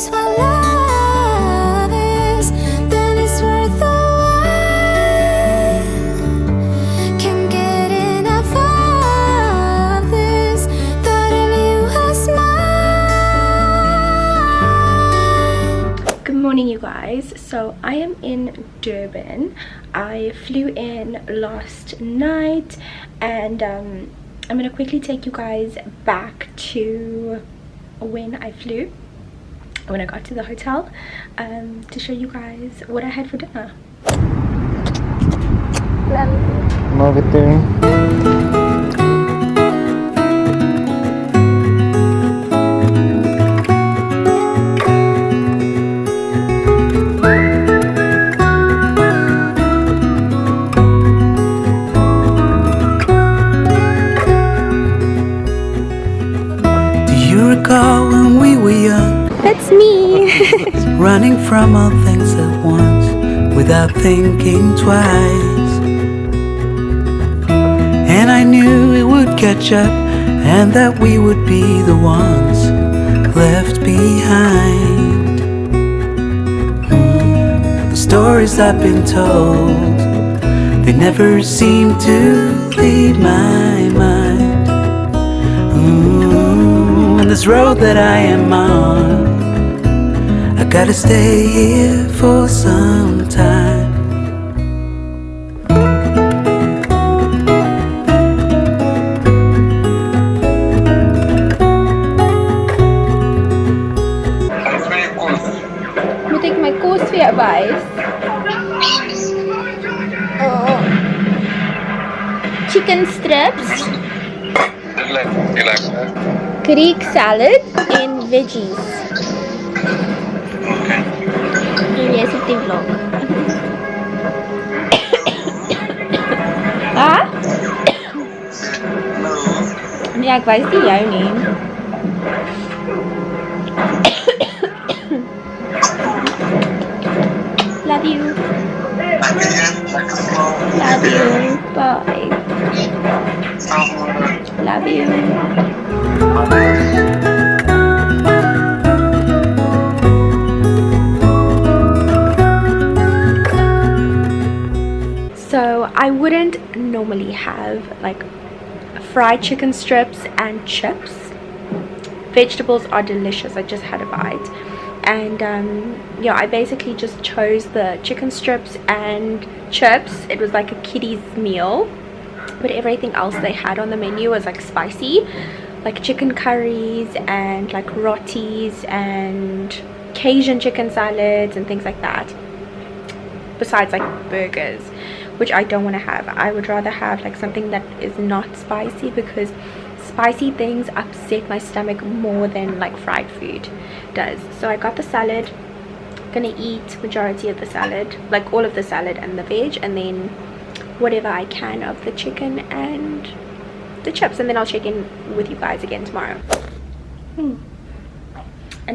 is what love is, then it's worth the while. Can't get enough of this. Thought of you as mine. Good morning, you guys. So I am in Durban. I flew in last night, and I'm gonna quickly take you guys back to when I flew, when I got to the hotel, to show you guys what I had for dinner. Love it there. When we were young, That's me. running from all things at once without thinking twice. And I knew it would catch up and that we would be the ones left behind. The stories I've been told, they never seem to leave my mind. This road that I am on, I gotta stay here for some time. Moet ik mijn koos vir jou wys? Oh. Chicken strips, Greek salad en veggies. En jy is op die vlog. Ha? Nee, ek wys nie jou nie. Love you. Love you. Bye. Love you. So I wouldn't normally have like fried chicken strips and chips. Vegetables are delicious. I just had a bite, and yeah, I basically just chose the chicken strips and chips. It was like a kiddie's meal, but everything else they had on the menu was like spicy, like chicken curries and like rotis and Cajun chicken salads and things like that, besides like burgers, which I don't want to have. I would rather have like something that is not spicy, because spicy things upset my stomach more than like fried food does. So I got the salad. I'm gonna eat majority of the salad, like all of the salad and the veg, and then whatever I can of the chicken and the chips, and then I'll check in with you guys again tomorrow. And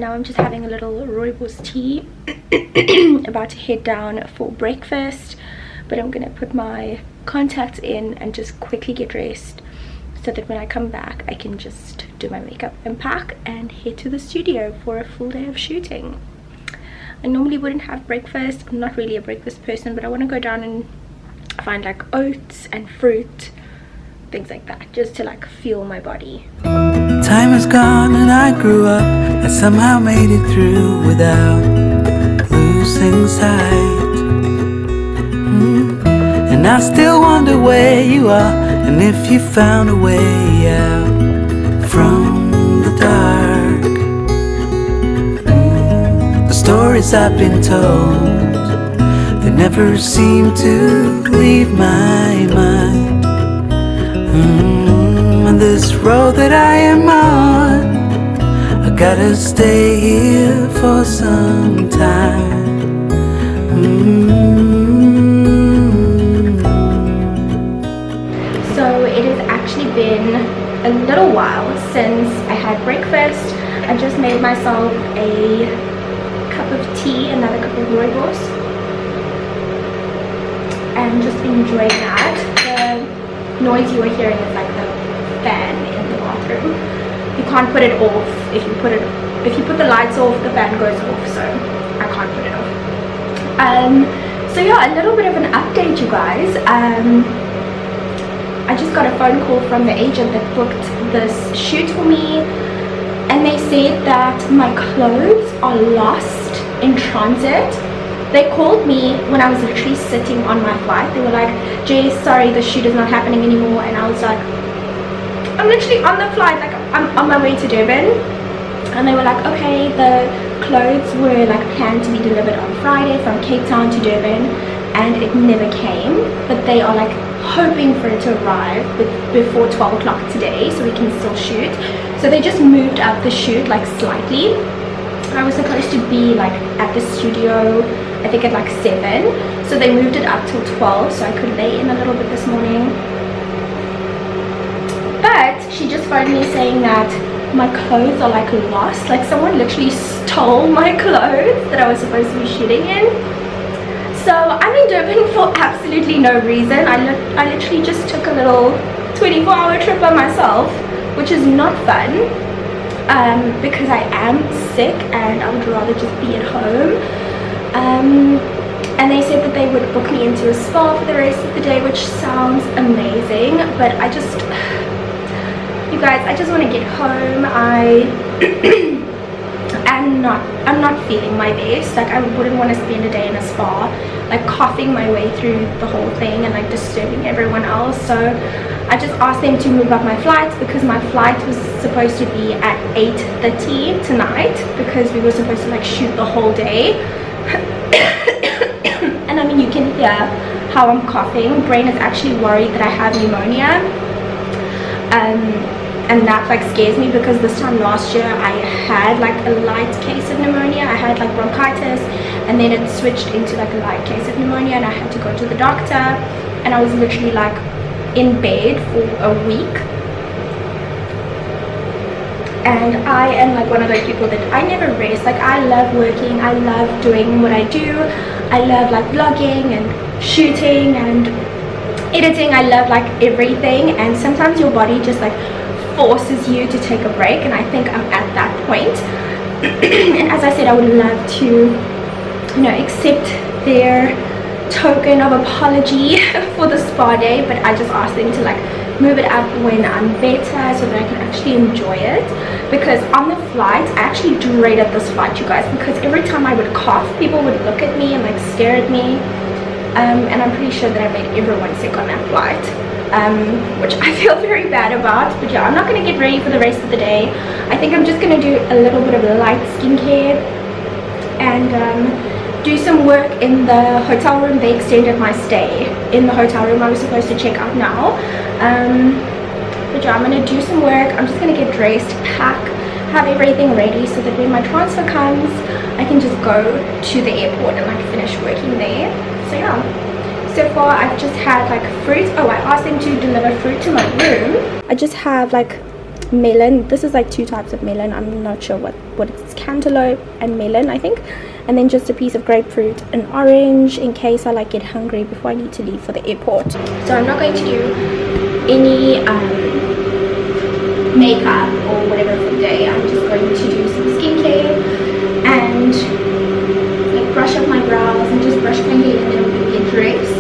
now I'm just having a little rooibos tea. About to head down for breakfast, but I'm gonna put my contacts in and just quickly get dressed, so that when I come back I can just do my makeup and pack and head to the studio for a full day of shooting. I normally wouldn't have breakfast. I'm not really a breakfast person, but I want to go down and find like oats and fruit, things like that, just to like fuel my body. Time is gone and I grew up. I somehow made it through without losing sight. And I still wonder where you are, and if you found a way out from the dark. The stories I've been told, they never seem to leave my mind. And this road that I am on, I gotta stay here for some time. So it has actually been a little while since I had breakfast. I just made myself a cup of tea, another cup of rooibos, and just enjoying that. The noise you were hearing is like the fan in the bathroom. You can't put it off. If you put it if you put the lights off, the fan goes off, so I can't put it off. So yeah, a little bit of an update, you guys. I just got a phone call from the agent that booked this shoot for me, and they said that my clothes are lost in transit. They called me when I was literally sitting on my flight. They were like, Jess, sorry, the shoot is not happening anymore. And I was like, I'm literally on the flight, like I'm on my way to Durban. And they were like, okay, the clothes were like planned to be delivered on Friday from Cape Town to Durban, and it never came, but they are like hoping for it to arrive before 12 o'clock today so we can still shoot. So they just moved up the shoot like slightly. I was supposed to be like at the studio, I think at like 7, so they moved it up till 12 so I could lay in a little bit this morning. But she just phoned me saying that my clothes are like lost, like someone literally stole my clothes that I was supposed to be shooting in. So I'm in Durban for absolutely no reason. I literally just took a little 24-hour trip by myself, which is not fun, because I am sick and I would rather just be at home. And they said that they would book me into a spa for the rest of the day, which sounds amazing, but I just, you guys, I just want to get home. I'm not feeling my best. Like I wouldn't want to spend a day in a spa like coughing my way through the whole thing and like disturbing everyone else. So I just asked them to move up my flights, because my flight was supposed to be at 8:30 tonight, because we were supposed to like shoot the whole day. And I mean, you can hear how I'm coughing. Brain is actually worried that I have pneumonia. And that like scares me, because this time last year I had like a light case of pneumonia. I had like bronchitis, and then it switched into like a light case of pneumonia, and I had to go to the doctor, and I was literally like in bed for a week. And I am like one of those people that I never rest. Like I love working, I love doing what I do, I love like vlogging and shooting and editing. I love like everything, and sometimes your body just like forces you to take a break, and I think I'm at that point. And as I said, I would love to, you know, accept their token of apology for the spa day, but I just asked them to like move it up when I'm better so that I can actually enjoy it. Because on the flight, I actually dreaded this flight, you guys, because every time I would cough, people would look at me and like stare at me, and I'm pretty sure that I made everyone sick on that flight. Which I feel very bad about. But yeah, I'm not going to get ready for the rest of the day. I think I'm just going to do a little bit of light skincare and do some work in the hotel room. They extended my stay in the hotel room. I was supposed to check out now, but yeah, I'm going to do some work. I'm just going to get dressed, pack, have everything ready, so that when my transfer comes, I can just go to the airport and like finish working there. So yeah, so far I've just had like fruit. Oh, I asked them to deliver fruit to my room. I just have like melon. This is like 2 types of melon. I'm not sure what it's, cantaloupe and melon, I think. And then just a piece of grapefruit and orange, in case I like get hungry before I need to leave for the airport. So I'm not going to do any makeup or whatever for the day. I'm just going to do some skincare and like brush up my brows and just brush my hair, and then I'm going to get dressed.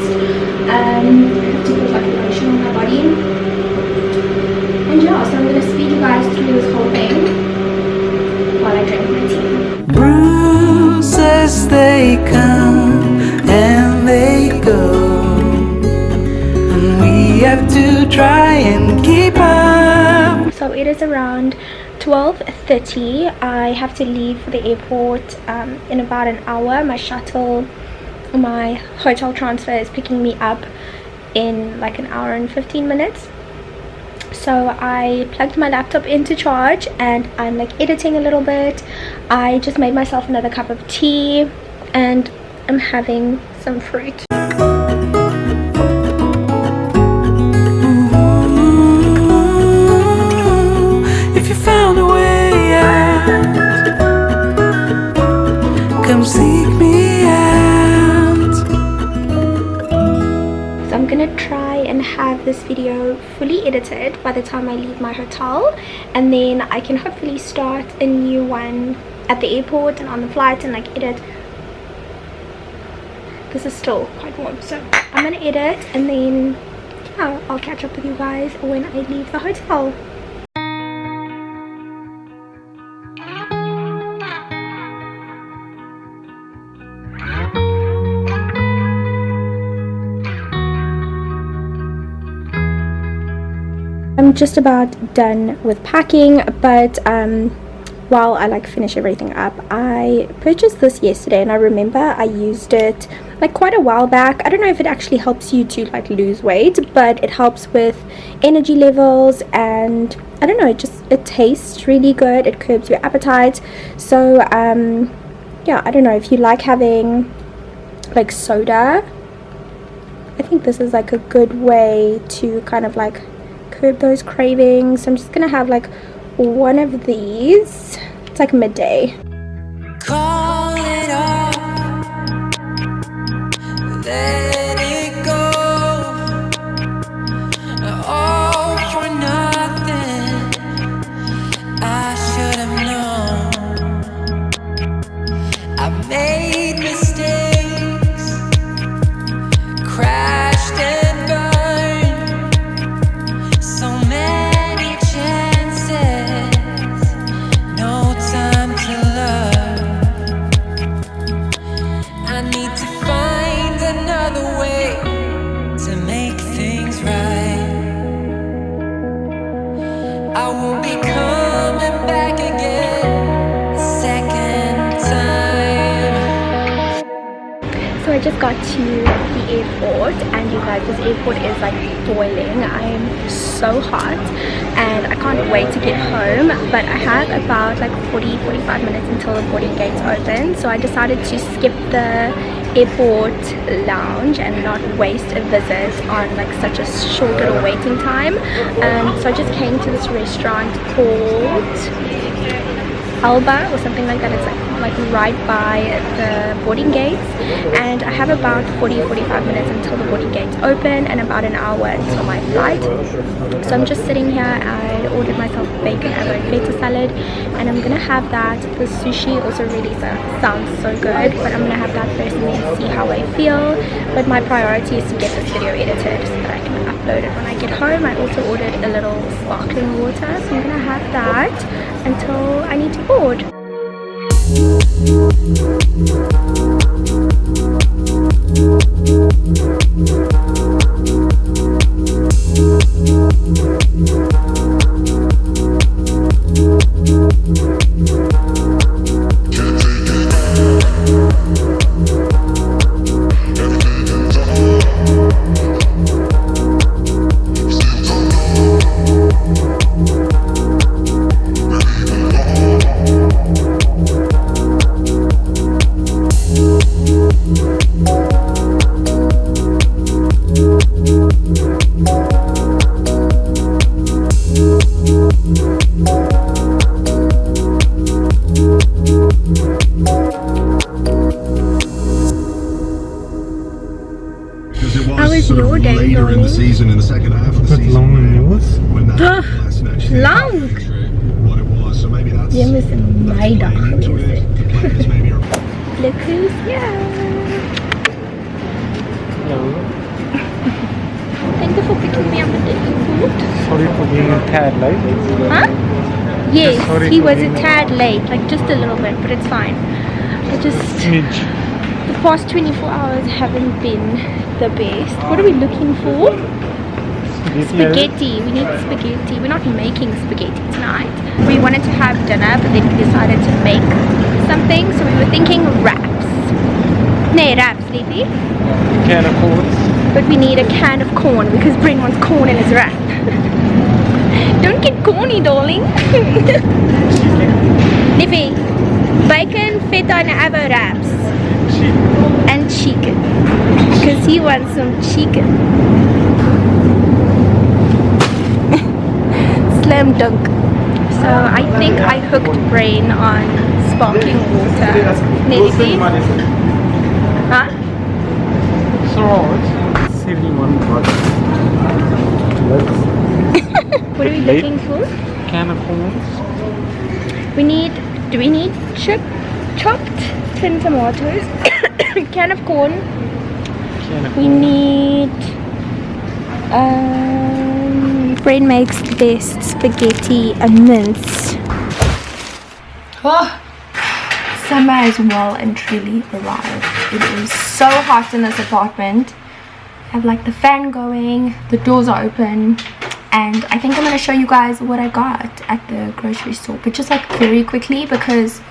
I have to put like lotion on my body. And yeah, so I'm going to speed you guys through this whole thing while I drink my tea. Bruises, they come and they go, and we have to try and keep up. So it is around 12:30. I have to leave for the airport in about an hour. My shuttle, my hotel transfer is picking me up in like an hour and 15 minutes. So I plugged my laptop into charge and I'm like editing a little bit. I just made myself another cup of tea and I'm having some fruit. If you found a way out, come seek me out. So I'm gonna try and have this video fully edited by the time I leave my hotel, and then I can hopefully start a new one at the airport and on the flight and like edit. This is still quite warm, so I'm gonna edit and then yeah, I'll catch up with you guys when I leave the hotel. I'm just about done with packing, but while I like finish everything up, I purchased this yesterday and I remember I used it like quite a while back. I don't know if it actually helps you to like lose weight, but it helps with energy levels, and I don't know, it tastes really good. It curbs your appetite. So yeah, I don't know if you like having like soda, I think this is like a good way to kind of like curb those cravings. I'm just gonna have like one of these. It's like midday. Call it off, let it go, all for nothing. I should have known. I made mistakes, crashed and burned, so many chances, no time to love. I need to find another way to make things right. I won't be coming back again a second time. So I just got to the airport, and you guys, this airport is like boiling. I am so hot and I can't wait to get home, but I have about like 40-45 minutes until the boarding gates open, so I decided to skip the airport lounge and not waste a visit on like such a short little waiting time. So I just came to this restaurant called Alba or something like that. It's like right by the boarding gates, and I have about 40-45 minutes until the boarding gates open and about an hour until my flight. So I'm just sitting here. I ordered myself bacon and feta salad, and I'm gonna have that. The sushi also really sounds so good, but I'm gonna have that first and then see how I feel. But my priority is to get this video edited so that I can upload it when I get home. I also ordered a little sparkling water, so I'm gonna have that until I need to board. How was your day, later in the season, in the second half of the season, long and yours? when that lesson actually Lang! what it was. So maybe that's Jy moes my dag playing into gewees it. het. The players maybe are Look who's here. Hello. Thank you for picking me up at the airport. Sorry for being a tad late. Huh? Yes, sorry he for was a being tad late, like just a little bit, but it's fine. Smidge. The past 24 hours haven't been the best. What are we looking for? Spaghetti. We need spaghetti. We're not making spaghetti tonight. We wanted to have dinner, but then we decided to make something, so we were thinking wraps. Nee, wraps, Leafy. Can of corn. But we need a can of corn because Bryn wants corn in his wrap. Don't get corny, darling. Leafy, bacon, feta and avo wraps. And chicken. Because he wants some chicken. Slam dunk. So I think I hooked Brain on sparkling water. Maybe? Huh? So, it's 71 bucks. lids. What are we Late. looking for? Can of corns. Do we need chopped tin tomatoes, can of corn. Can of We corn. need Brain makes the best spaghetti and mince. Oh, summer has well and truly arrived. It is so hot in this apartment. I have like the fan going, the doors are open, and I think I'm going to show you guys what I got at the grocery store, but just like very quickly, because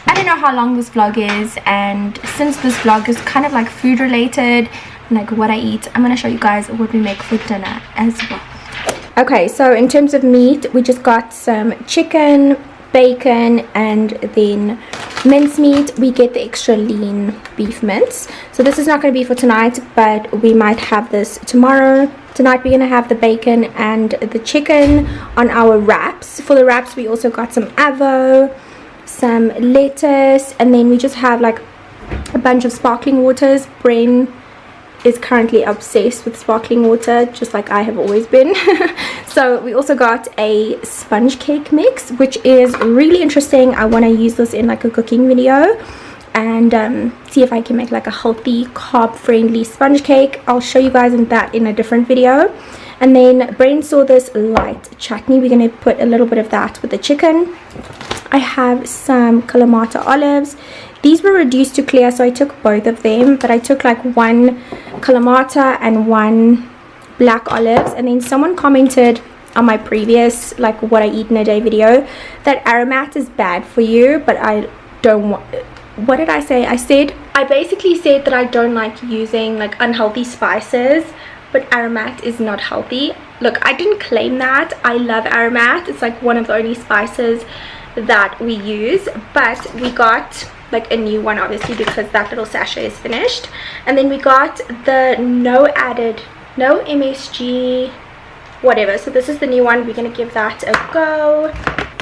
I don't know how long this vlog is, and since this vlog is kind of like food related, like what I eat, I'm going to show you guys what we make for dinner as well. Okay, so in terms of meat, we just got some chicken, bacon, and then mincemeat. We get the extra lean beef mince. So this is not going to be for tonight, but we might have this tomorrow. Tonight we're going to have the bacon and the chicken on our wraps. For the wraps we also got some avo, some lettuce, and then we just have like a bunch of sparkling waters. Brain is currently obsessed with sparkling water, just like I have always been. So we also got a sponge cake mix, which is really interesting. I want to use this in like a cooking video and see if I can make like a healthy carb friendly sponge cake. I'll show you guys that in a different video. And then Brain saw this light chutney. We're going to put a little bit of that with the chicken. I have some Kalamata olives. These were reduced to clear, so I took both of them, but I took like one Kalamata and one black olives. And then someone commented on my previous like what I eat in a day video that aromat is bad for you, but I don't want, what did I say? I basically said that I don't like using like unhealthy spices, but aromat is not healthy. Look, I didn't claim that. I love aromat. It's like one of the only spices that we use, but we got like a new one obviously because that little sachet is finished. And then we got the no MSG whatever, so this is the new one. We're gonna give that a go.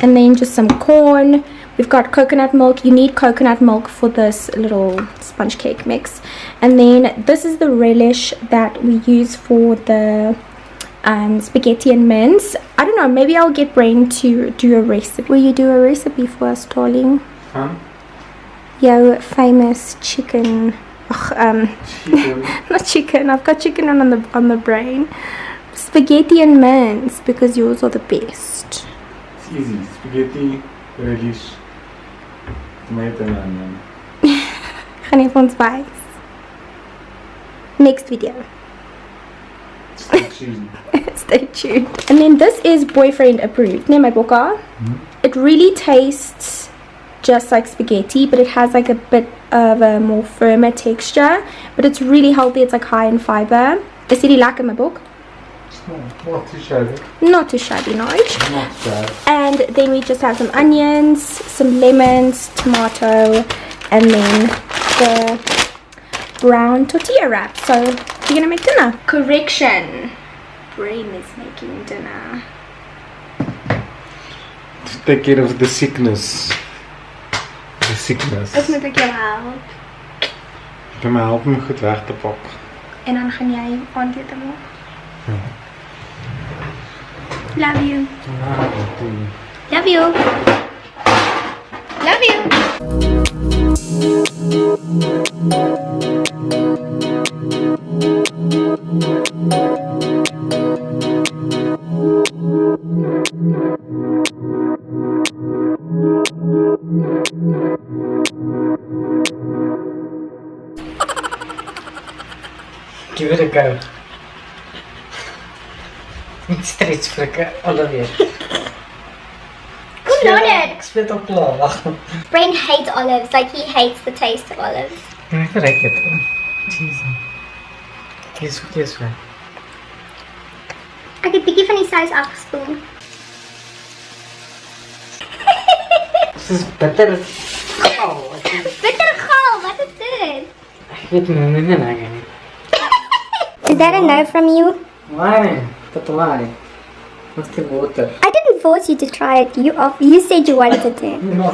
And then just some corn. We've got coconut milk. You need coconut milk for this little sponge cake mix. And then this is the relish that we use for the spaghetti and mince. I don't know, maybe I'll get Brain to do a recipe. Will you do a recipe for us, darling? Yo, famous chicken. Chicken. Not chicken. I've got chicken on the brain. Spaghetti and mince, because yours are the best. It's easy. Spaghetti, relish, tomato and onion. Gaan even ons wys. Next video. Stay tuned. Stay tuned. And then this is boyfriend approved. Nee, my boka. It really tastes just like spaghetti, but it has like a bit of a more firmer texture, but it's really healthy. It's like high in fiber. Is it lekker, my book? Not too shabby. Not too shabby, nice. Not bad. And then we just have some onions, some lemons, tomato, and then the brown tortilla wrap. So we're gonna make dinner. Correction, Brain is making dinner. To take care of the sickness. The sickness. Ek moet ek jou help. Kan my help om goed weg te pak. En dan gaan jy aandete maak. Love you. Love you. Love you. Give it a go. Steeds flikken, alweer. Good Lord. Ik spit op klaar. Brain hates olives, like he hates the taste of olives. Ik verrek het. Jezus. Kies weer. Ek het bietjie van die sous afgespoel. Het is bitter. Oh, Bitter gaal, wat is dit? ik weet mijn vriendin eigenlijk niet. Is that a no from you? Why? Tot why? What's the water? I didn't force you to try it. You said you wanted to. No.